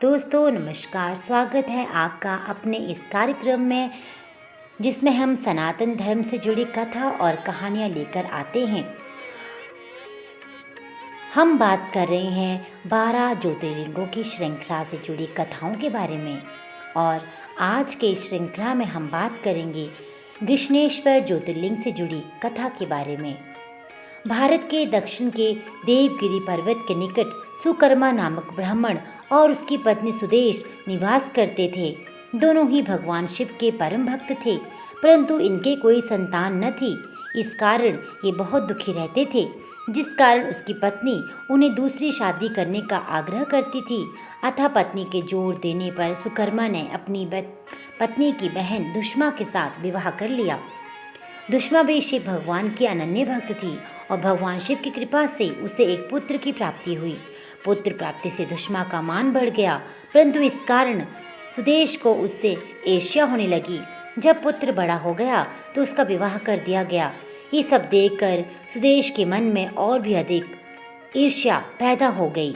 दोस्तों नमस्कार, स्वागत है आपका अपने इस कार्यक्रम में जिसमें हम सनातन धर्म से जुड़ी कथा और कहानियाँ लेकर आते हैं। हम बात कर रहे हैं 12 ज्योतिर्लिंगों की श्रृंखला से जुड़ी कथाओं के बारे में और आज के श्रृंखला में हम बात करेंगे कृष्णेश्वर ज्योतिर्लिंग से जुड़ी कथा के बारे में। भारत के दक्षिण के देवगिरी पर्वत के निकट सुकर्मा नामक ब्राह्मण और उसकी पत्नी सुदेश निवास करते थे। दोनों ही भगवान शिव के परम भक्त थे, परंतु इनके कोई संतान न थी। इस कारण ये बहुत दुखी रहते थे, जिस कारण उसकी पत्नी उन्हें दूसरी शादी करने का आग्रह करती थी। अतः पत्नी के जोर देने पर सुकर्मा ने अपनी पत्नी की बहन दुष्मा के साथ विवाह कर लिया। दुष्मा भी शिव भगवान की अनन्य भक्त थी और भगवान शिव की कृपा से उसे एक पुत्र की प्राप्ति हुई। पुत्र प्राप्ति से दुष्मा का मान बढ़ गया, परंतु इस कारण सुदेश को उससे ईर्ष्या होने लगी। जब पुत्र बड़ा हो गया तो उसका विवाह कर दिया गया। ये सब देखकर सुदेश के मन में और भी अधिक ईर्ष्या पैदा हो गई,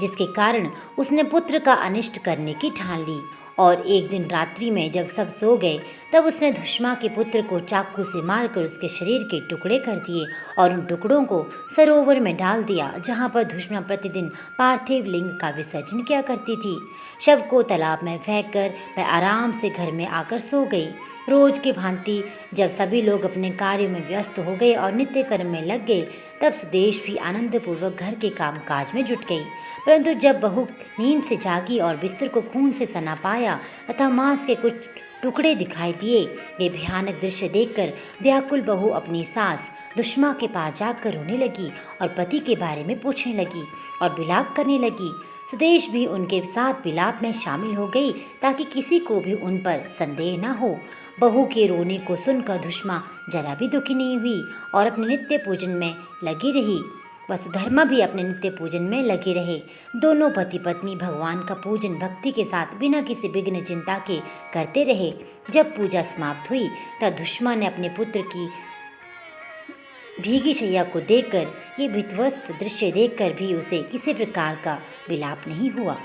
जिसके कारण उसने पुत्र का अनिष्ट करने की ठान ली। और एक दिन रात्रि में जब सब सो गए तब उसने दुष्मा के पुत्र को चाकू से मारकर उसके शरीर के टुकड़े कर दिए और उन टुकड़ों को सरोवर में डाल दिया, जहाँ पर दुष्मा प्रतिदिन पार्थिव लिंग का विसर्जन किया करती थी। शव को तालाब में फेंककर वह आराम से घर में आकर सो गई। रोज की भांति जब सभी लोग अपने कार्यों में व्यस्त हो गए और नित्य कर्म में लग गए, तब सुदेश भी आनंदपूर्वक घर के कामकाज में जुट गई। परंतु जब बहू नींद से जागी और बिस्तर को खून से सना पाया तथा मांस के कुछ टुकड़े दिखाई दिए, ये भयानक दृश्य देखकर व्याकुल बहू अपनी सास दुष्मा के पास जाकर रोने लगी और पति के बारे में पूछने लगी और विलाप करने लगी। सुदेश भी उनके साथ विलाप में शामिल हो गई ताकि किसी को भी उन पर संदेह न हो। बहू के रोने को सुनकर दुष्मा जरा भी दुखी नहीं हुई और अपने नित्य पूजन में लगी रही। वसुधर्मा भी अपने नित्य पूजन में लगे रहे। दोनों पति पत्नी भगवान का पूजन भक्ति के साथ बिना किसी विघ्न चिंता के करते रहे। जब पूजा समाप्त हुई तब दुष्मा ने अपने पुत्र की भीगी शैया को देखकर, ये विध्वंस दृश्य देखकर भी उसे किसी प्रकार का विलाप नहीं हुआ।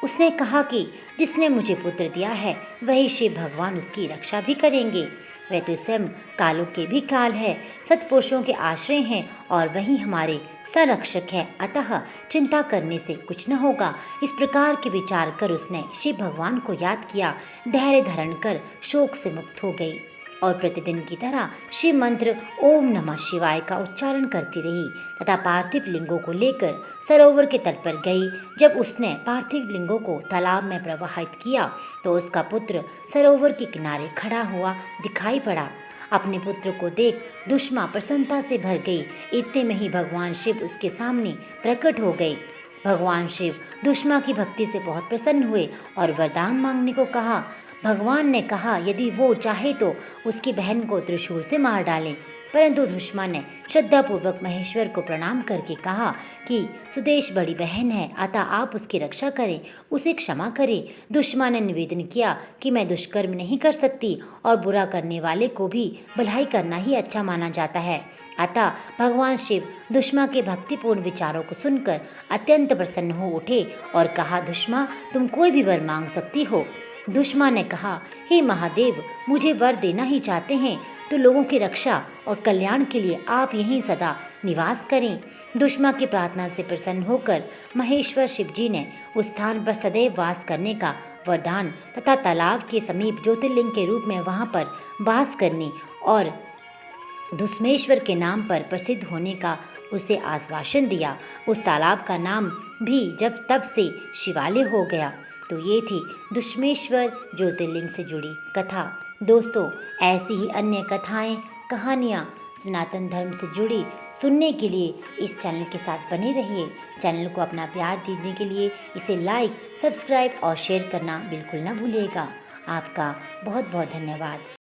उसने कहा कि जिसने मुझे पुत्र दिया है वही शिव भगवान उसकी रक्षा भी करेंगे। वह तो स्वयं कालों के भी काल है, सत्पुरुषों के आश्रय हैं और वही हमारे संरक्षक है, अतः चिंता करने से कुछ न होगा। इस प्रकार के विचार कर उसने शिव भगवान को याद किया, धैर्य धारण कर शोक से मुक्त हो गई और प्रतिदिन की तरह शिव मंत्र ओम नमः शिवाय का उच्चारण करती रही तथा पार्थिव लिंगों को लेकर सरोवर के तट पर गई। जब उसने पार्थिव लिंगों को तालाब में प्रवाहित किया तो उसका पुत्र सरोवर के किनारे खड़ा हुआ दिखाई पड़ा। अपने पुत्र को देख दुष्मा प्रसन्नता से भर गई। इतने में ही भगवान शिव उसके सामने प्रकट हो गए। भगवान शिव दुष्मा की भक्ति से बहुत प्रसन्न हुए और वरदान मांगने को कहा। भगवान ने कहा यदि वो चाहे तो उसकी बहन को त्रिशूल से मार डाले, परंतु दुष्मा ने श्रद्धापूर्वक महेश्वर को प्रणाम करके कहा कि सुदेश बड़ी बहन है, अतः आप उसकी रक्षा करें, उसे क्षमा करें। दुष्मा ने निवेदन किया कि मैं दुष्कर्म नहीं कर सकती और बुरा करने वाले को भी भलाई करना ही अच्छा माना जाता है। अतः भगवान शिव दुष्मा के भक्तिपूर्ण विचारों को सुनकर अत्यंत प्रसन्न हो उठे और कहा, दुष्मा तुम कोई भी वर मांग सकती हो। दुष्मा ने कहा, हे महादेव, मुझे वर देना ही चाहते हैं तो लोगों की रक्षा और कल्याण के लिए आप यहीं सदा निवास करें। दुष्मा की प्रार्थना से प्रसन्न होकर महेश्वर शिव जी ने उस स्थान पर सदैव वास करने का वरदान तथा तालाब के समीप ज्योतिर्लिंग के रूप में वहां पर वास करने और दुष्मेश्वर के नाम पर प्रसिद्ध होने का उसे आश्वासन दिया। उस तालाब का नाम भी जब तब से शिवालय हो गया। तो ये थी दुष्मेश्वर ज्योतिर्लिंग से जुड़ी कथा। दोस्तों, ऐसी ही अन्य कथाएं, कहानियाँ सनातन धर्म से जुड़ी सुनने के लिए इस चैनल के साथ बने रहिए। चैनल को अपना प्यार देने के लिए इसे लाइक, सब्सक्राइब और शेयर करना बिल्कुल ना भूलिएगा। आपका बहुत बहुत धन्यवाद।